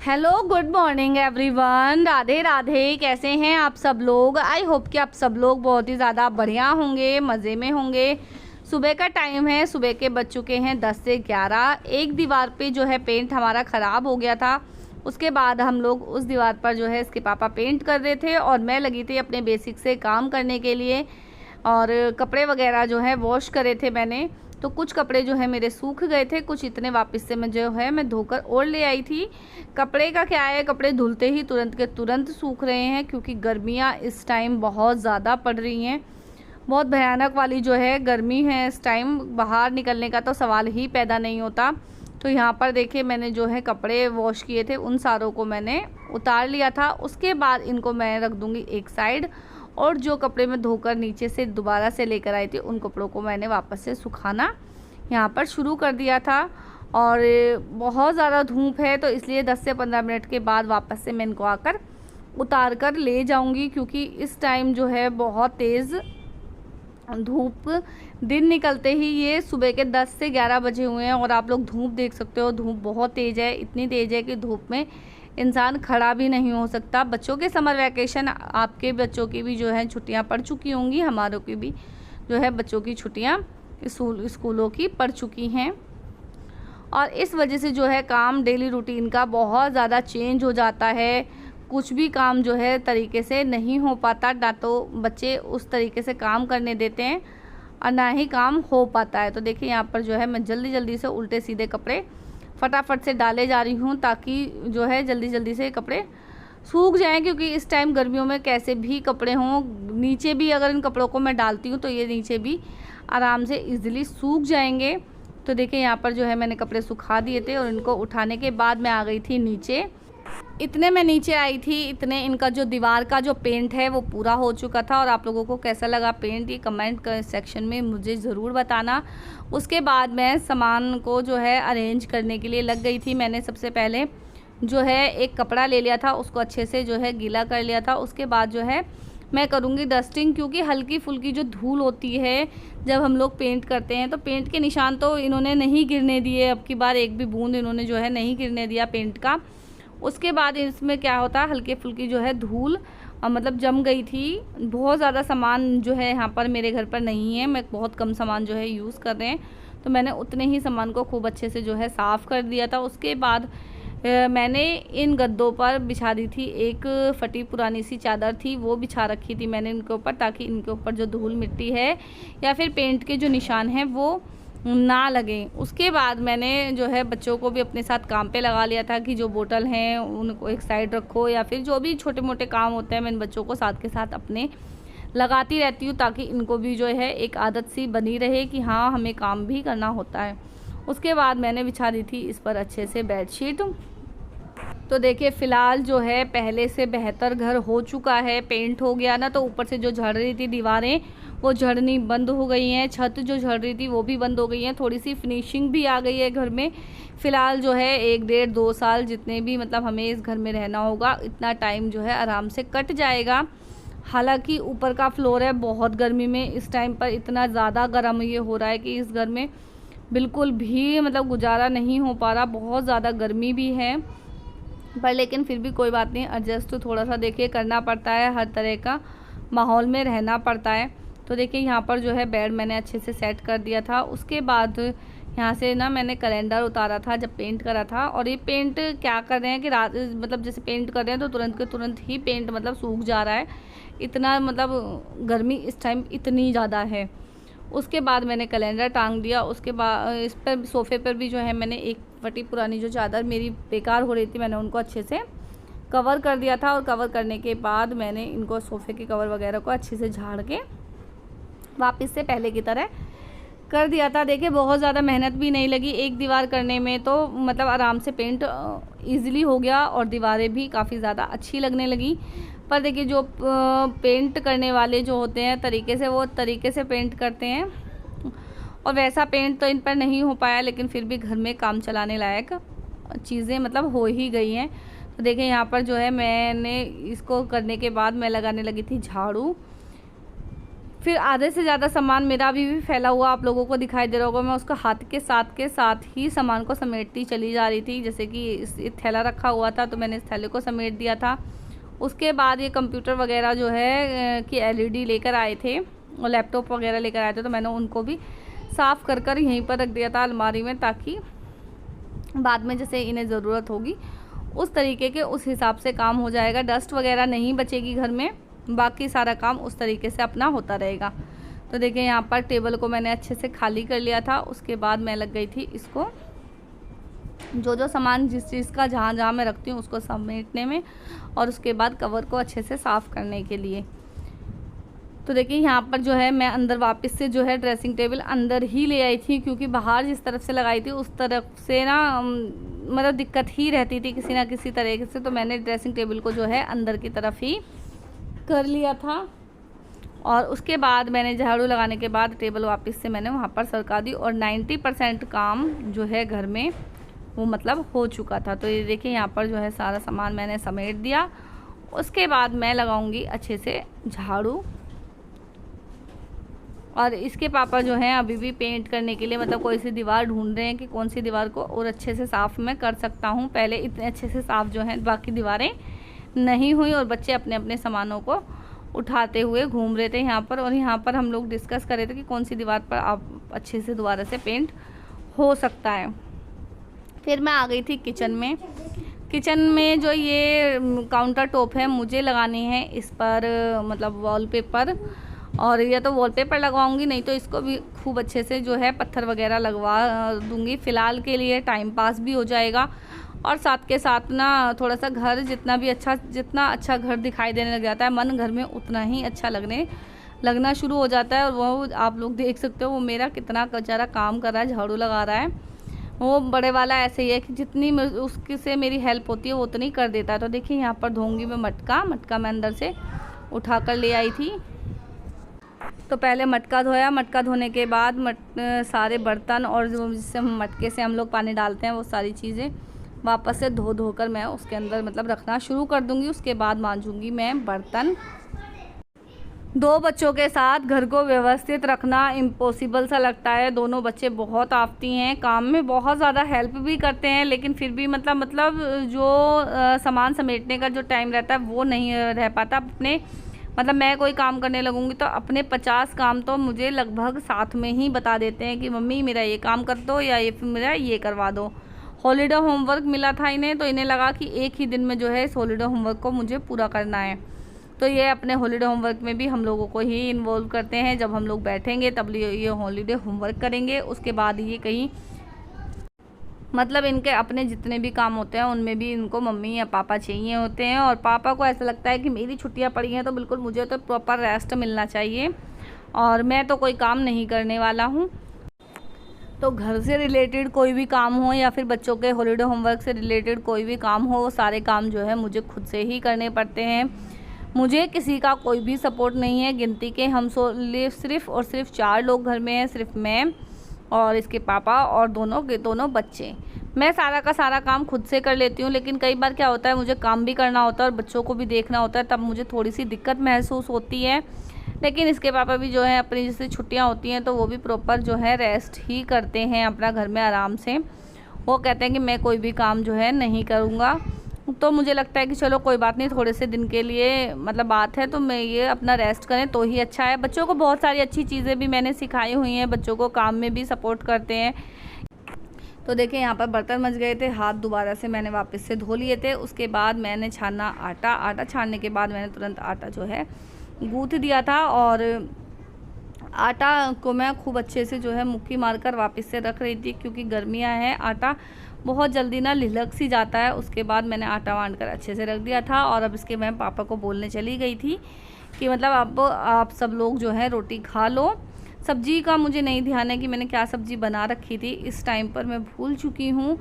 Hello good morning everyone. Radhe Radhe. कैसे हैं आप सब लोग? आई होप कि आप सब लोग बहुत ही ज़्यादा बढ़िया होंगे, मज़े में होंगे। सुबह का टाइम है, सुबह के बज चुके हैं 10 से 11। एक दीवार पे जो है पेंट हमारा ख़राब हो गया था। उसके बाद हम लोग उस दीवार पर जो है इसके पापा पेंट कर रहे थे और मैं लगी थी अपने बेसिक से काम करने के लिए। और कपड़े वगैरह जो है वॉश करे थे मैंने, तो कुछ कपड़े जो है मेरे सूख गए थे, कुछ इतने वापस से मैं धोकर और ले आई थी। कपड़े का क्या है, कपड़े धुलते ही तुरंत के तुरंत सूख रहे हैं क्योंकि गर्मियाँ इस टाइम बहुत ज़्यादा पड़ रही हैं। बहुत भयानक वाली जो है गर्मी है इस टाइम, बाहर निकलने का तो सवाल ही पैदा नहीं होता। तो यहाँ पर देखिए मैंने जो है कपड़े वॉश किए थे उन सारों को मैंने उतार लिया था। उसके बाद इनको मैं रख दूँगी एक साइड, और जो कपड़े मैं धोकर नीचे से दोबारा से लेकर आई थी उन कपड़ों को मैंने वापस से सुखाना यहाँ पर शुरू कर दिया था। और बहुत ज़्यादा धूप है तो इसलिए 10 से 15 मिनट के बाद वापस से मैं इनको आकर उतार कर ले जाऊँगी, क्योंकि इस टाइम जो है बहुत तेज़ धूप, दिन निकलते ही ये सुबह के 10 से 11 बजे हुए हैं और आप लोग धूप देख सकते हो। धूप बहुत तेज़ है, इतनी तेज़ है कि धूप में इंसान खड़ा भी नहीं हो सकता। बच्चों के समर वैकेशन, आपके बच्चों की भी जो है छुट्टियां पड़ चुकी होंगी, हमारों की भी जो है बच्चों की छुट्टियां स्कूलों की पड़ चुकी हैं। और इस वजह से जो है काम डेली रूटीन का बहुत ज़्यादा चेंज हो जाता है। कुछ भी काम जो है तरीके से नहीं हो पाता, ना तो बच्चे उस तरीके से काम करने देते हैं और ना ही काम हो पाता है। तो देखिए यहाँ पर जो है मैं जल्दी जल्दी से उल्टे सीधे कपड़े फटाफट से डाले जा रही हूँ ताकि जो है जल्दी जल्दी से कपड़े सूख जाएं, क्योंकि इस टाइम गर्मियों में कैसे भी कपड़े हों, नीचे भी अगर इन कपड़ों को मैं डालती हूँ तो ये नीचे भी आराम से इजीली सूख जाएंगे। तो देखिए यहाँ पर जो है मैंने कपड़े सुखा दिए थे और इनको उठाने के बाद मैं आ गई थी नीचे। इतने में नीचे आई थी, इतने इनका जो दीवार का जो पेंट है वो पूरा हो चुका था। और आप लोगों को कैसा लगा पेंट, ये कमेंट सेक्शन में मुझे ज़रूर बताना। उसके बाद मैं सामान को जो है अरेंज करने के लिए लग गई थी। मैंने सबसे पहले जो है एक कपड़ा ले लिया था, उसको अच्छे से जो है गीला कर लिया था। उसके बाद जो है मैं करूँगी डस्टिंग, क्योंकि हल्की फुल्की जो धूल होती है जब हम लोग पेंट करते हैं तो पेंट के निशान तो इन्होंने नहीं गिरने दिए, अब की बार एक भी बूंद इन्होंने जो है नहीं गिरने दिया पेंट का। उसके बाद इसमें क्या होता है, हल्की फुल्की जो है धूल मतलब जम गई थी। बहुत ज़्यादा सामान जो है यहाँ पर मेरे घर पर नहीं है, मैं बहुत कम सामान जो है यूज़ कर रहे हैं, तो मैंने उतने ही सामान को खूब अच्छे से जो है साफ़ कर दिया था। उसके बाद मैंने इन गद्दों पर बिछा दी थी, एक फटी पुरानी सी चादर थी वो बिछा रखी थी मैंने इनके ऊपर, ताकि इनके ऊपर जो धूल मिट्टी है या फिर पेंट के जो निशान हैं वो ना लगे। उसके बाद मैंने जो है बच्चों को भी अपने साथ काम पे लगा लिया था कि जो बोतल हैं उनको एक साइड रखो, या फिर जो भी छोटे मोटे काम होते हैं मैं इन बच्चों को साथ के साथ अपने लगाती रहती हूँ, ताकि इनको भी जो है एक आदत सी बनी रहे कि हाँ हमें काम भी करना होता है। उसके बाद मैंने बिछा दी थी इस पर अच्छे से बेडशीट। तो देखिए फ़िलहाल जो है पहले से बेहतर घर हो चुका है, पेंट हो गया ना, तो ऊपर से जो झड़ रही थी दीवारें वो झड़नी बंद हो गई हैं, छत जो झड़ रही थी वो भी बंद हो गई है, थोड़ी सी फिनिशिंग भी आ गई है घर में। फ़िलहाल जो है 1 डेढ़ 2 साल जितने भी मतलब हमें इस घर में रहना होगा, इतना टाइम जो है आराम से कट जाएगा। हालांकि ऊपर का फ्लोर है, बहुत गर्मी में इस टाइम पर इतना ज़्यादा गर्म ये हो रहा है कि इस घर में बिल्कुल भी मतलब गुजारा नहीं हो पा रहा, बहुत ज़्यादा गर्मी भी है। पर लेकिन फिर भी कोई बात नहीं, एडजस्ट तो थोड़ा सा देखिए करना पड़ता है, हर तरह का माहौल में रहना पड़ता है। तो देखिए यहाँ पर जो है बेड मैंने अच्छे से सेट कर दिया था। उसके बाद यहाँ से ना मैंने कैलेंडर उतारा था जब पेंट करा था, और ये पेंट क्या कर रहे हैं कि रात मतलब जैसे पेंट कर रहे हैं तो तुरंत के तुरंत ही पेंट मतलब सूख जा रहा है, इतना मतलब गर्मी इस टाइम इतनी ज़्यादा है। उसके बाद मैंने कैलेंडर टांग दिया। उसके बाद इस पर सोफ़े पर भी जो है मैंने एक फटी पुरानी जो चादर मेरी बेकार हो रही थी मैंने उनको अच्छे से कवर कर दिया था, और कवर करने के बाद मैंने इनको सोफ़े के कवर वगैरह को अच्छे से झाड़ के वापस से पहले की तरह कर दिया था। देखिए बहुत ज़्यादा मेहनत भी नहीं लगी एक दीवार करने में, तो मतलब आराम से पेंट ईज़िली हो गया और दीवारें भी काफ़ी ज़्यादा अच्छी लगने लगी। पर देखिए जो पेंट करने वाले जो होते हैं तरीके से, वो तरीके से पेंट करते हैं, और वैसा पेंट तो इन पर नहीं हो पाया, लेकिन फिर भी घर में काम चलाने लायक चीज़ें मतलब हो ही गई हैं। तो देखिए यहाँ पर जो है मैंने इसको करने के बाद मैं लगाने लगी थी झाड़ू। फिर आधे से ज़्यादा सामान मेरा अभी भी फैला हुआ आप लोगों को दिखाई दे रहा होगा। मैं उसका हाथ के साथ ही सामान को समेटती चली जा रही थी। जैसे कि इस थैला रखा हुआ था तो मैंने इस थैले को समेट दिया था। उसके बाद ये कंप्यूटर वगैरह जो है कि LED लेकर आए थे और लैपटॉप वगैरह लेकर आए थे, तो मैंने उनको भी साफ़ कर यहीं पर रख दिया था अलमारी में, ताकि बाद में जैसे इन्हें ज़रूरत होगी उस तरीके के उस हिसाब से काम हो जाएगा। डस्ट वगैरह नहीं बचेगी घर में, बाकी सारा काम उस तरीके से अपना होता रहेगा। तो देखिए यहाँ पर टेबल को मैंने अच्छे से खाली कर लिया था। उसके बाद मैं लग गई थी इसको जो सामान जिस चीज़ का जहाँ मैं रखती हूँ उसको समेटने में, और उसके बाद कवर को अच्छे से साफ़ करने के लिए। तो देखिए यहाँ पर जो है मैं अंदर वापस से जो है ड्रेसिंग टेबल अंदर ही ले आई थी, क्योंकि बाहर जिस तरफ से लगाई थी उस तरफ से ना मतलब दिक्कत ही रहती थी किसी ना किसी तरीके से। तो मैंने ड्रेसिंग टेबल को जो है अंदर की तरफ ही कर लिया था। और उसके बाद मैंने झाड़ू लगाने के बाद टेबल वापस से मैंने वहाँ पर सरका दी, और 90% काम जो है घर में वो मतलब हो चुका था। तो ये देखिए यहाँ पर जो है सारा सामान मैंने समेट दिया। उसके बाद मैं लगाऊंगी अच्छे से झाड़ू। और इसके पापा जो हैं अभी भी पेंट करने के लिए मतलब कोई सी दीवार ढूंढ रहे हैं कि कौन सी दीवार को और अच्छे से साफ़ मैं कर सकता हूँ। पहले इतने अच्छे से साफ़ जो है बाकी दीवारें नहीं हुई, और बच्चे अपने अपने सामानों को उठाते हुए घूम रहे थे यहाँ पर। और यहाँ पर हम लोग डिस्कस कर रहे थे कि कौन सी दीवार पर आप अच्छे से दोबारा से पेंट हो सकता है। फिर मैं आ गई थी किचन में। किचन में जो ये काउंटर टॉप है मुझे लगानी है इस पर मतलब वॉलपेपर, और या तो वॉलपेपर लगवाऊंगी, नहीं तो इसको भी खूब अच्छे से जो है पत्थर वगैरह लगवा दूंगी। फ़िलहाल के लिए टाइम पास भी हो जाएगा, और साथ के साथ ना थोड़ा सा घर जितना अच्छा घर दिखाई देने लग जाता है, मन घर में उतना ही अच्छा लगना शुरू हो जाता है। और वो आप लोग देख सकते हो वो मेरा कितना बेचारा काम कर रहा है, झाड़ू लगा रहा है। वो बड़े वाला ऐसे ही है कि जितनी उसकी से मेरी हेल्प होती है वो उतनी कर देता है। तो देखिए यहाँ पर धोऊंगी मैं मटका मैं अंदर से उठा कर ले आई थी। तो पहले मटका धोया, मटका धोने के बाद सारे बर्तन और जो जिससे मटके से हम लोग पानी डालते हैं वो सारी चीज़ें वापस से धो कर मैं उसके अंदर मतलब रखना शुरू कर दूंगी। उसके बाद मांजूंगी मैं बर्तन। 2 बच्चों के साथ घर को व्यवस्थित रखना इम्पॉसिबल सा लगता है। दोनों बच्चे बहुत आफती हैं, काम में बहुत ज़्यादा हेल्प भी करते हैं, लेकिन फिर भी मतलब जो सामान समेटने का जो टाइम रहता है वो नहीं रह पाता। अपने मतलब मैं कोई काम करने लगूंगी तो अपने 50 काम तो मुझे लगभग साथ में ही बता देते हैं कि मम्मी मेरा ये काम कर दो, या ये मेरा ये करवा दो। हॉलीडे होमवर्क मिला था इन्हें, तो इन्हें लगा कि एक ही दिन में जो है इस हॉलीडे होमवर्क को मुझे पूरा करना है। तो ये अपने हॉलीडे होमवर्क में भी हम लोगों को ही इन्वॉल्व करते हैं। जब हम लोग बैठेंगे तब ये हॉलीडे होमवर्क करेंगे, उसके बाद ये कहीं मतलब इनके अपने जितने भी काम होते हैं उनमें भी इनको मम्मी या पापा चाहिए होते हैं। और पापा को ऐसा लगता है कि मेरी छुट्टियां पड़ी हैं तो बिल्कुल मुझे तो प्रॉपर रेस्ट मिलना चाहिए, और मैं तो कोई काम नहीं करने वाला हूँ। तो घर से रिलेटेड कोई भी काम हो या फिर बच्चों के हॉलीडे होमवर्क से रिलेटेड कोई भी काम हो, वो सारे काम जो है मुझे खुद से ही करने पड़ते हैं। मुझे किसी का कोई भी सपोर्ट नहीं है। गिनती के हम सिर्फ और सिर्फ 4 लोग घर में हैं, सिर्फ मैं और इसके पापा और दोनों बच्चे। मैं सारा का सारा काम खुद से कर लेती हूँ, लेकिन कई बार क्या होता है मुझे काम भी करना होता है और बच्चों को भी देखना होता है, तब मुझे थोड़ी सी दिक्कत महसूस होती है। लेकिन इसके पापा भी जो है अपनी जैसे छुट्टियाँ होती हैं तो वो भी प्रॉपर जो है रेस्ट ही करते हैं अपना घर में आराम से। वो कहते हैं कि मैं कोई भी काम जो है नहीं करूँगा। तो मुझे लगता है कि चलो कोई बात नहीं, थोड़े से दिन के लिए मतलब बात है तो मैं ये अपना रेस्ट करें तो ही अच्छा है। बच्चों को बहुत सारी अच्छी चीज़ें भी मैंने सिखाई हुई हैं, बच्चों को काम में भी सपोर्ट करते हैं। तो देखिए यहाँ पर बर्तन मच गए थे, हाथ दोबारा से मैंने वापस से धो लिए थे। उसके बाद मैंने छाना आटा छानने के बाद मैंने तुरंत आटा जो है गूँथ दिया था, और आटा को मैं खूब अच्छे से जो है मुट्ठी मारकर वापस से रख रही थी, क्योंकि गर्मियाँ हैं, आटा बहुत जल्दी ना लिलक सी जाता है। उसके बाद मैंने आटा बांध कर अच्छे से रख दिया था, और अब इसके मैं पापा को बोलने चली गई थी कि मतलब अब आप सब लोग जो है रोटी खा लो। सब्जी का मुझे नहीं ध्यान है कि मैंने क्या सब्जी बना रखी थी, इस टाइम पर मैं भूल चुकी हूँ,